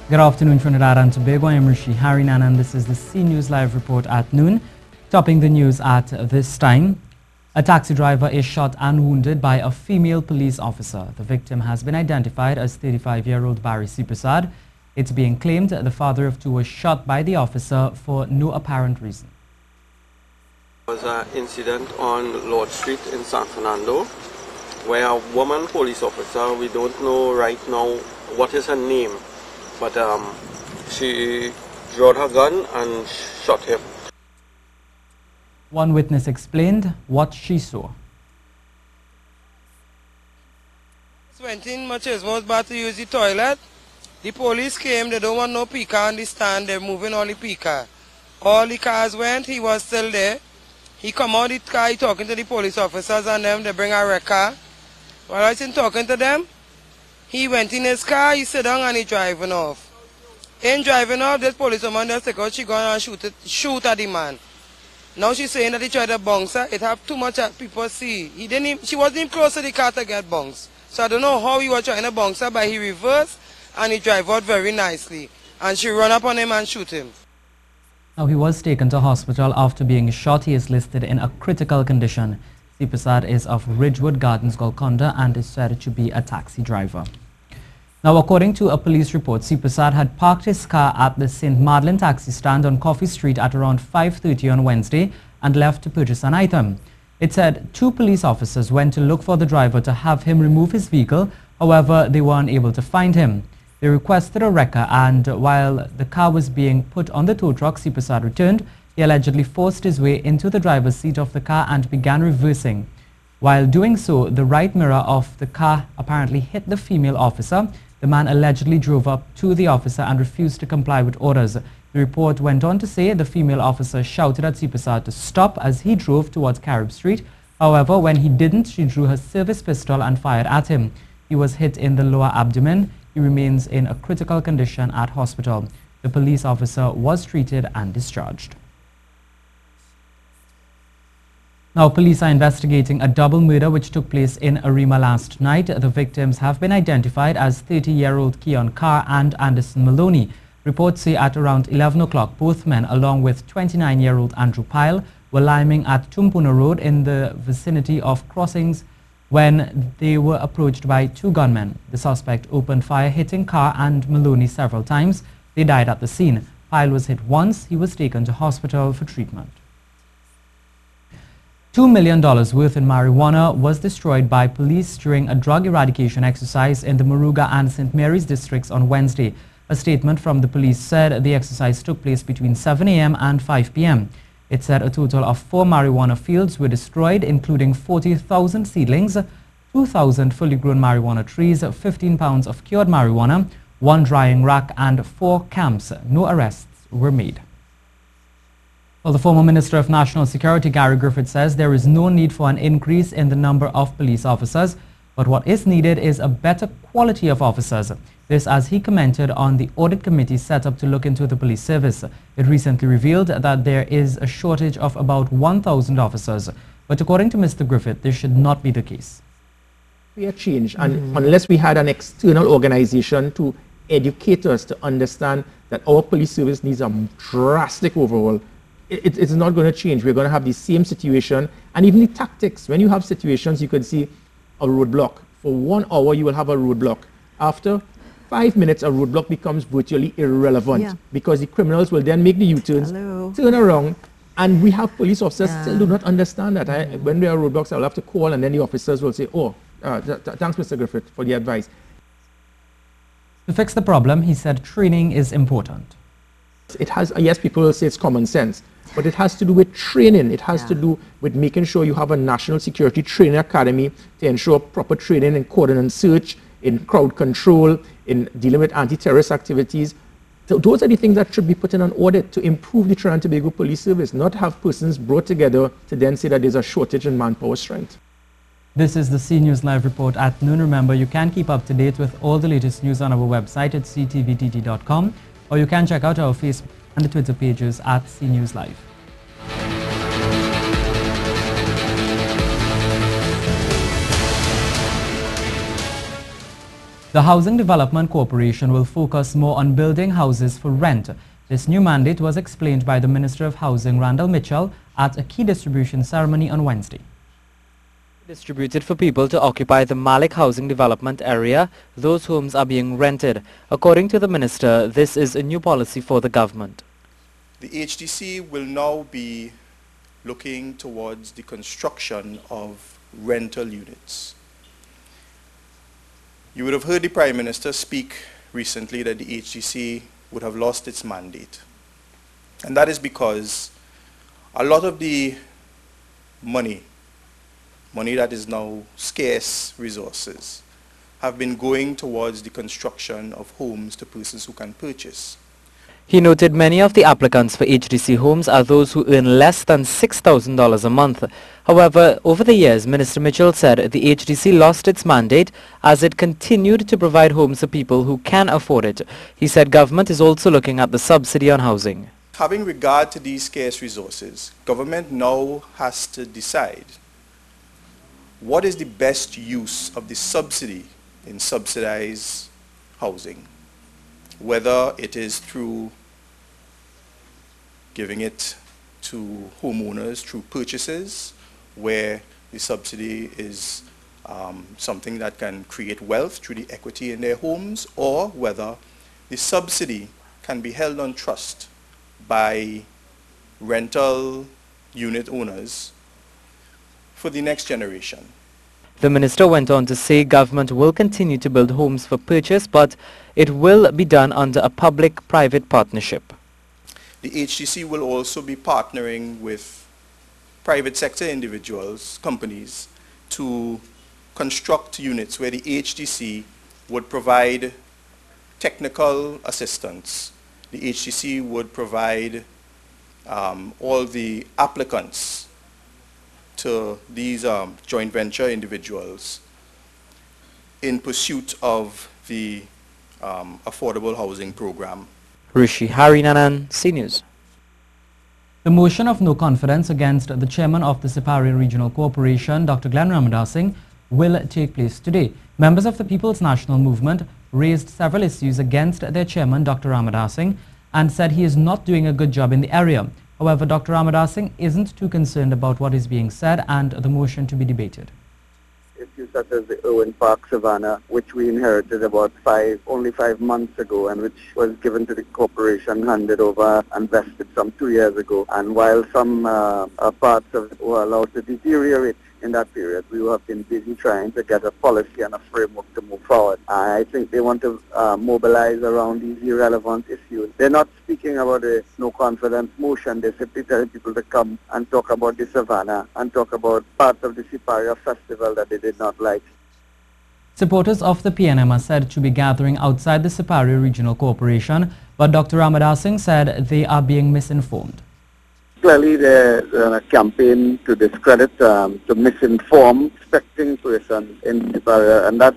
Good afternoon, Trinidad and Tobago. I am Rishi Harinan, and this is the C News Live report at noon. Topping the news at this time, a taxi driver is shot and wounded by a female police officer. The victim has been identified as 35-year-old Barry Seepersad. It's being claimed the father of two was shot by the officer for no apparent reason. There was an incident on Lord Street in San Fernando where a woman police officer, we don't know right now what is her name, but she drew her gun and shot him. One witness explained what she saw. Went in Matches was about to use the toilet. The police came, they don't want no picker on the stand, they're moving all the picker. All the cars went, he was still there. He come out the car, he talking to the police officers and them, they bring a wrecker. While I was talking to them, he went in his car, he sit down and he driving off. In driving off, this policewoman just take out, she gone and shoot at the man. Now she's saying that he tried to bounce her. It have too much people see. She wasn't even close to the car to get bounced. So I don't know how he was trying to bounce her, but he reversed and he drive out very nicely. And she run up on him and shoot him. Now, he was taken to hospital after being shot. He is listed in a critical condition. Seepersad is of Ridgewood Gardens, Golconda, and is said to be a taxi driver. Now, according to a police report, Seepersad had parked his car at the St. Madeleine taxi stand on Coffee Street at around 5:30 on Wednesday and left to purchase an item. It said two police officers went to look for the driver to have him remove his vehicle. However, they were unable to find him. They requested a wrecker, and while the car was being put on the tow truck, Seepersad returned. He allegedly forced his way into the driver's seat of the car and began reversing. While doing so, the right mirror of the car apparently hit the female officer. The man allegedly drove up to the officer and refused to comply with orders. The report went on to say the female officer shouted at Seepersad to stop as he drove towards Carib Street. However, when he didn't, she drew her service pistol and fired at him. He was hit in the lower abdomen. He remains in a critical condition at hospital. The police officer was treated and discharged. Now, police are investigating a double murder which took place in Arima last night. The victims have been identified as 30-year-old Keon Carr and Anderson Maloney. Reports say at around 11 o'clock, both men, along with 29-year-old Andrew Pyle, were liming at Tumpuna Road in the vicinity of crossings when they were approached by two gunmen. The suspect opened fire, hitting Carr and Maloney several times. They died at the scene. Pyle was hit once. He was taken to hospital for treatment. $2 million worth in marijuana was destroyed by police during a drug eradication exercise in the Moruga and St. Mary's districts on Wednesday. A statement from the police said the exercise took place between 7 a.m. and 5 p.m. It said a total of 4 marijuana fields were destroyed, including 40,000 seedlings, 2,000 fully grown marijuana trees, 15 pounds of cured marijuana, 1 drying rack, and 4 camps. No arrests were made. Well, the former Minister of National Security, Gary Griffith, says there is no need for an increase in the number of police officers, but what is needed is a better quality of officers. This as he commented on the audit committee set up to look into the police service. It recently revealed that there is a shortage of about 1,000 officers. But according to Mr. Griffith, this should not be the case. We are changed, and unless we had an external organization to educate us to understand that our police service needs a drastic overhaul, it's not going to change. We're going to have the same situation, and even the tactics. When you have situations, you could see a roadblock. For 1 hour, you will have a roadblock. After 5 minutes, a roadblock becomes virtually irrelevant because the criminals will then make the U-turns, turn around, and we have police officers still do not understand that. When there are roadblocks, I'll have to call, and then the officers will say, oh, thanks, Mr. Griffith, for the advice. To fix the problem, he said training is important. It has, yes, people will say it's common sense, but it has to do with training. It has to do with making sure you have a national security training academy to ensure proper training in cordon and search, in crowd control, in dealing with anti-terrorist activities. So those are the things that should be put in an audit to improve the Trinidad and Tobago police service, not have persons brought together to then say that there's a shortage in manpower strength. This is the C News Live report at noon. Remember, you can keep up to date with all the latest news on our website at ctvtt.com, or you can check out our Facebook and the Twitter pages at C News Live. The Housing Development Corporation will focus more on building houses for rent. This new mandate was explained by the Minister of Housing, Randall Mitchell, at a key distribution ceremony on Wednesday. Distributed for people to occupy the Malik housing development area, those homes are being rented. According to the minister, this is a new policy for the government. The HDC will now be looking towards the construction of rental units. You would have heard the Prime Minister speak recently that the HDC would have lost its mandate. And that is because a lot of the money that is now scarce resources, have been going towards the construction of homes to persons who can purchase. He noted many of the applicants for HDC homes are those who earn less than $6,000 a month. However, over the years, Minister Mitchell said the HDC lost its mandate as it continued to provide homes for people who can afford it. He said government is also looking at the subsidy on housing. Having regard to these scarce resources, government now has to decide what is the best use of the subsidy in subsidized housing, whether it is through giving it to homeowners through purchases, where the subsidy is something that can create wealth through the equity in their homes, or whether the subsidy can be held on trust by rental unit owners for the next generation. The minister went on to say government will continue to build homes for purchase, but it will be done under a public-private partnership. The HDC will also be partnering with private sector individuals, companies, to construct units where the HDC would provide technical assistance. The HDC would provide all the applicants to these joint venture individuals in pursuit of the affordable housing program. Rishi Harinanan, C News. The motion of no confidence against the chairman of the Sipari Regional Corporation, Dr. Glenn Ramadasing, will take place today. Members of the People's National Movement raised several issues against their chairman, Dr. Ramadasing, and said he is not doing a good job in the area. However, Dr. Ramadasing isn't too concerned about what is being said and the motion to be debated. Issues such as the Owen Park Savannah, which we inherited about only 5 months ago, and which was given to the corporation, handed over and vested some 2 years ago. And while some parts of it were allowed to deteriorate in that period, we have been busy trying to get a policy and a framework to move forward. I think they want to mobilize around these irrelevant issues. They're not speaking about a no confidence motion. They're simply telling people to come and talk about the Savannah and talk about parts of the Siparia festival that they did not like. Supporters of the PNM are said to be gathering outside the Sipari Regional Corporation, but Dr. Ramadasing said they are being misinformed. Clearly, there's a campaign to discredit, to misinform expecting persons in the area and that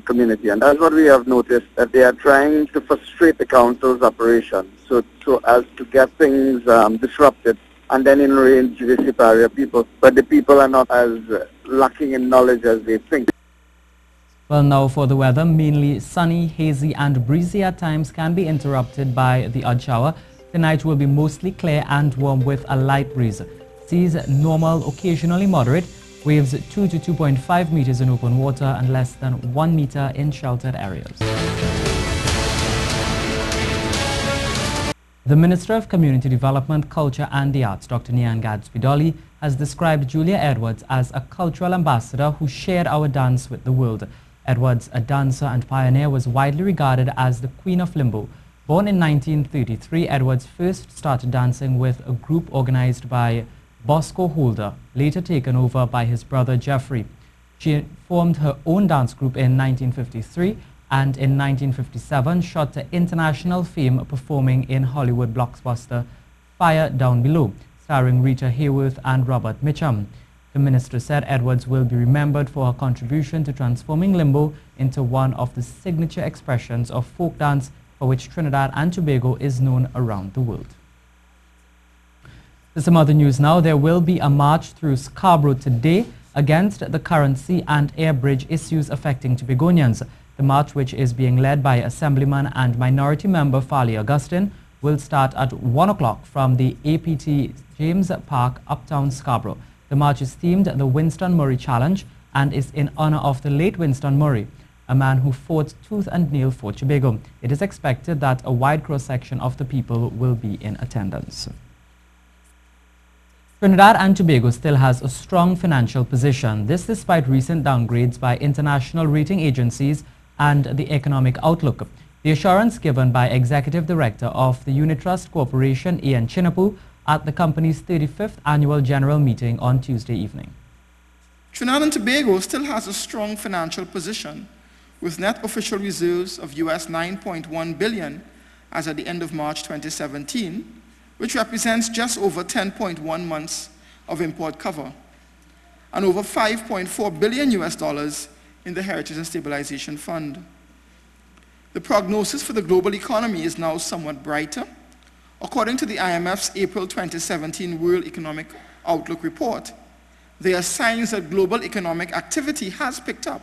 community. And that's what we have noticed, that they are trying to frustrate the council's operation so as to get things disrupted and then enrage the Siparia people. But the people are not as lacking in knowledge as they think. Well, now for the weather, mainly sunny, hazy and breezy at times, can be interrupted by the odd shower. Tonight will be mostly clear and warm with a light breeze. Seas normal, occasionally moderate. Waves 2 to 2.5 meters in open water and less than 1 meter in sheltered areas. The Minister of Community Development, Culture and the Arts, Dr. Nian Gadsby-Dolly, has described Julia Edwards as a cultural ambassador who shared our dance with the world. Edwards, a dancer and pioneer, was widely regarded as the Queen of Limbo. Born in 1933, Edwards first started dancing with a group organized by Bosco Holder, later taken over by his brother Jeffrey. She formed her own dance group in 1953 and in 1957 shot to international fame performing in Hollywood blockbuster Fire Down Below, starring Rita Hayworth and Robert Mitchum. The minister said Edwards will be remembered for her contribution to transforming limbo into one of the signature expressions of folk dance for which Trinidad and Tobago is known around the world. To some other news now, there will be a march through Scarborough today against the current sea and air bridge issues affecting Tobagonians. The march, which is being led by Assemblyman and Minority Member Farley Augustine, will start at 1 o'clock from the APT James Park, Uptown Scarborough. The march is themed the Winston Murray Challenge and is in honor of the late Winston Murray, a man who fought tooth and nail for Tobago. It is expected that a wide cross-section of the people will be in attendance. Trinidad and Tobago still has a strong financial position. This despite recent downgrades by international rating agencies and the economic outlook. The assurance given by Executive Director of the Unit Trust Corporation, Ian Chinapu, at the company's 35th annual general meeting on Tuesday evening. Trinidad and Tobago still has a strong financial position, with net official reserves of US $9.1 billion as at the end of March 2017, which represents just over 10.1 months of import cover, and over $5.4 billion in the Heritage and Stabilization Fund. The prognosis for the global economy is now somewhat brighter. According to the IMF's April 2017 World Economic Outlook report, there are signs that global economic activity has picked up.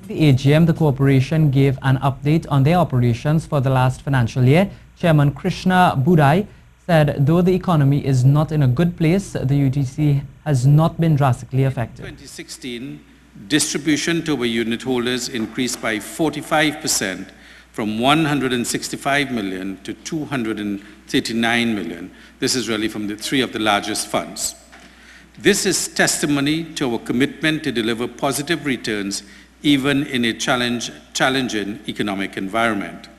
At the AGM, the corporation gave an update on their operations for the last financial year. Chairman Krishna Budai said though the economy is not in a good place, the UTC has not been drastically affected. 2016, distribution to our unit holders increased by 45% from 165 million to 239 million. This is really from the three of the largest funds. This is testimony to our commitment to deliver positive returns even in a challenging economic environment.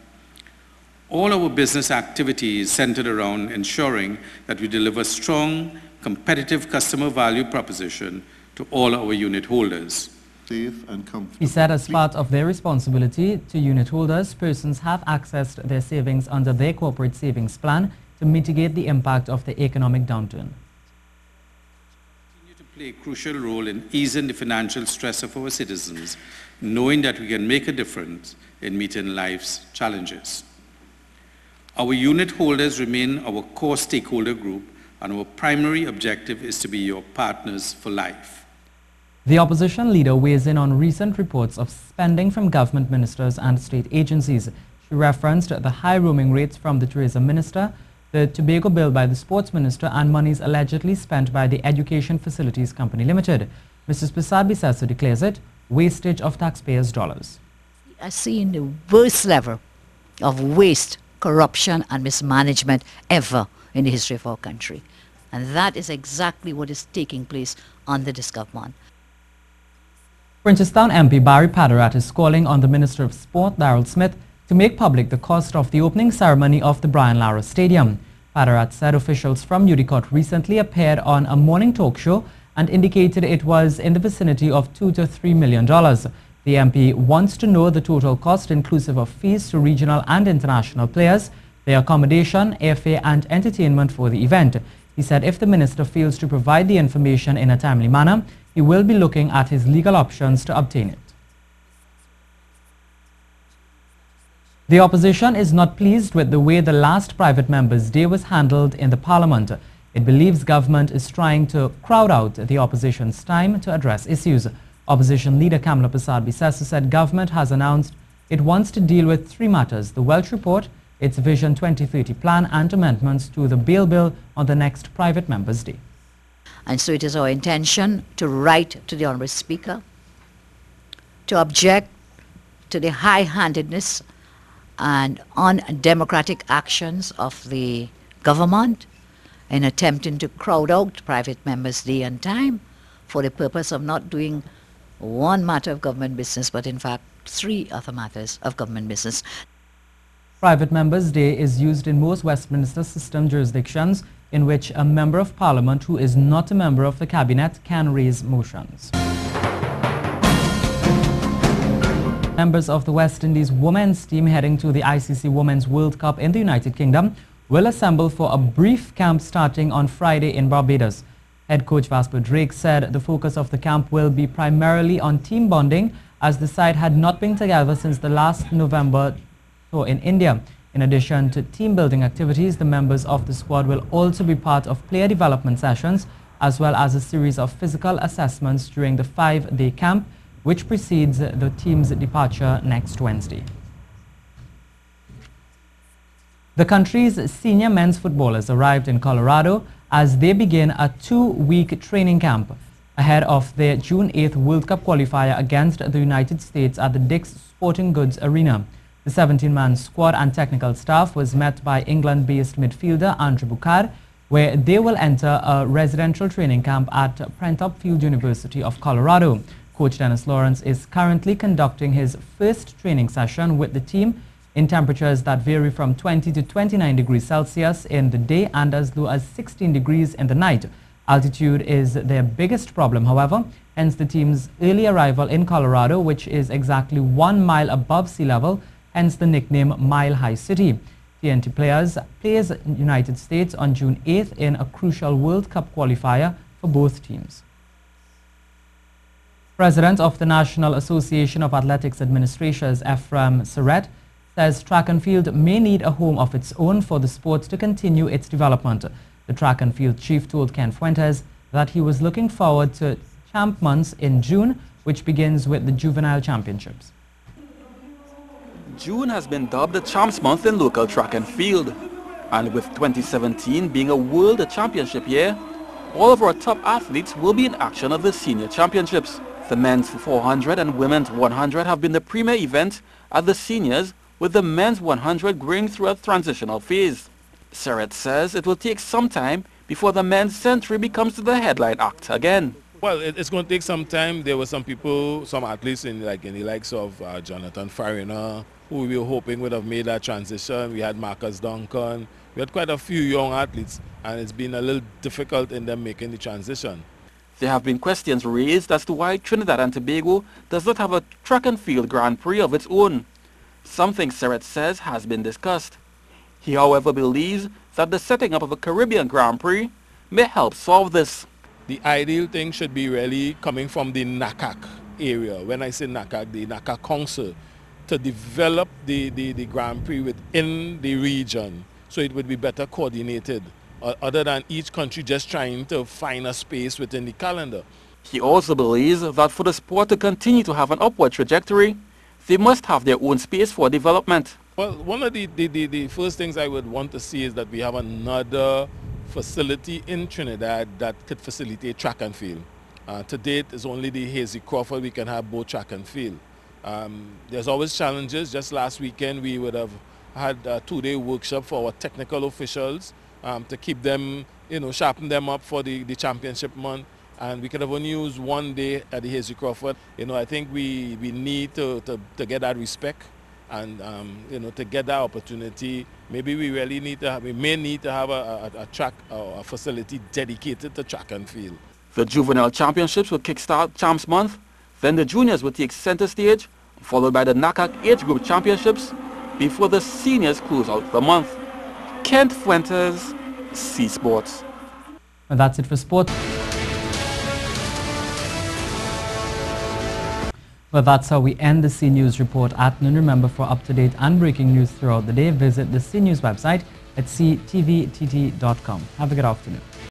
All our business activity is centered around ensuring that we deliver strong, competitive customer value proposition to all our unit holders. Safe and comfortable. He said as part of their responsibility to unit holders, persons have accessed their savings under their corporate savings plan to mitigate the impact of the economic downturn. Continue to play a crucial role in easing the financial stress of our citizens, knowing that we can make a difference in meeting life's challenges. Our unit holders remain our core stakeholder group, and our primary objective is to be your partners for life. The opposition leader weighs in on recent reports of spending from government ministers and state agencies. She referenced the high roaming rates from the tourism minister, the Tobago bill by the sports minister, and monies allegedly spent by the Education Facilities Company Limited. Mrs. Seepersad declares it wastage of taxpayers' dollars. We are seeing the worst level of waste, corruption and mismanagement ever in the history of our country. And that is exactly what is taking place under this government. Princestown MP Barry Seepersad is calling on the Minister of Sport, Darrell Smith, to make public the cost of the opening ceremony of the Brian Lara Stadium. Seepersad said officials from UDCOT recently appeared on a morning talk show and indicated it was in the vicinity of $2 to $3 million. The MP wants to know the total cost inclusive of fees to regional and international players, their accommodation, airfare and entertainment for the event. He said if the minister fails to provide the information in a timely manner, he will be looking at his legal options to obtain it. The opposition is not pleased with the way the last Private Members' Day was handled in the Parliament. It believes government is trying to crowd out the opposition's time to address issues. Opposition leader Kamala Prasad-Bissasu said government has announced it wants to deal with three matters: the Welsh Report, its Vision 2030 plan and amendments to the bail bill on the next Private Members' Day. And so it is our intention to write to the Honourable Speaker to object to the high-handedness and undemocratic actions of the government in attempting to crowd out Private Members' Day on time for the purpose of not doing one matter of government business, but in fact three other matters of government business. Private Members' Day is used in most Westminster system jurisdictions in which a Member of Parliament who is not a member of the Cabinet can raise motions. Members of the West Indies women's team heading to the ICC Women's World Cup in the United Kingdom will assemble for a brief camp starting on Friday in Barbados. Head coach Vasper Drake said the focus of the camp will be primarily on team bonding, as the side had not been together since the last November tour in India. In addition to team building activities, the members of the squad will also be part of player development sessions, as well as a series of physical assessments during the 5-day camp, which precedes the team's departure next Wednesday. The country's senior men's footballers arrived in Colorado as they begin a 2-week training camp ahead of their June 8th World Cup qualifier against the United States at the Dick's Sporting Goods Arena. The 17-man squad and technical staff was met by England-based midfielder Andrew Bucard, where they will enter a residential training camp at Prentop Field University of Colorado. Coach Dennis Lawrence is currently conducting his first training session with the team in temperatures that vary from 20 to 29 degrees Celsius in the day and as low as 16 degrees in the night. Altitude is their biggest problem, however, hence the team's early arrival in Colorado, which is exactly 1 mile above sea level, hence the nickname Mile High City. TNT plays United States on June 8th in a crucial World Cup qualifier for both teams. President of the National Association of Athletics Administrators, Ephraim Surratt, says track and field may need a home of its own for the sport to continue its development. The track and field chief told Ken Fuentes that he was looking forward to Champ Months in June, which begins with the Juvenile Championships. June has been dubbed the Champs Month in local track and field. And with 2017 being a World Championship year, all of our top athletes will be in action at the Senior Championships. The men's 400 and women's 100 have been the premier event at the seniors, with the men's 100 going through a transitional phase. Surratt says it will take some time before the men's century becomes the headline act again. Well, it's going to take some time. There were some people, some athletes in the likes of Jonathan Farina, who we were hoping would have made that transition. We had Marcus Duncan. We had quite a few young athletes, and it's been a little difficult in them making the transition. There have been questions raised as to why Trinidad and Tobago does not have a track and field Grand Prix of its own. Something Surratt says has been discussed. He, however, believes that the setting up of a Caribbean Grand Prix may help solve this. The ideal thing should be really coming from the NACAC area. When I say NACAC, the NACAC Council, to develop the Grand Prix within the region so it would be better coordinated, other than each country just trying to find a space within the calendar. He also believes that for the sport to continue to have an upward trajectory, they must have their own space for development. Well, one of the first things I would want to see is that we have another facility in Trinidad that could facilitate track and field. To date, it's only the Hazy Crawford we can have both track and field. There's always challenges. Just last weekend, we would have had a 2-day workshop for our technical officials to keep them, sharpen them up for the championship month. And we could have only used 1 day at the Hazy Crawford. I think we need to get that respect and, to get that opportunity. Maybe we may need to have a track or a facility dedicated to track and field. The Juvenile Championships will kickstart Champs Month. Then the juniors will take center stage, followed by the NACAC Age Group Championships, before the seniors close out the month. Kent Fuentes, C Sports. And that's it for sport. Well, that's how we end the C News report at noon. Remember, for up-to-date and breaking news throughout the day, visit the C News website at ctvtt.com. Have a good afternoon.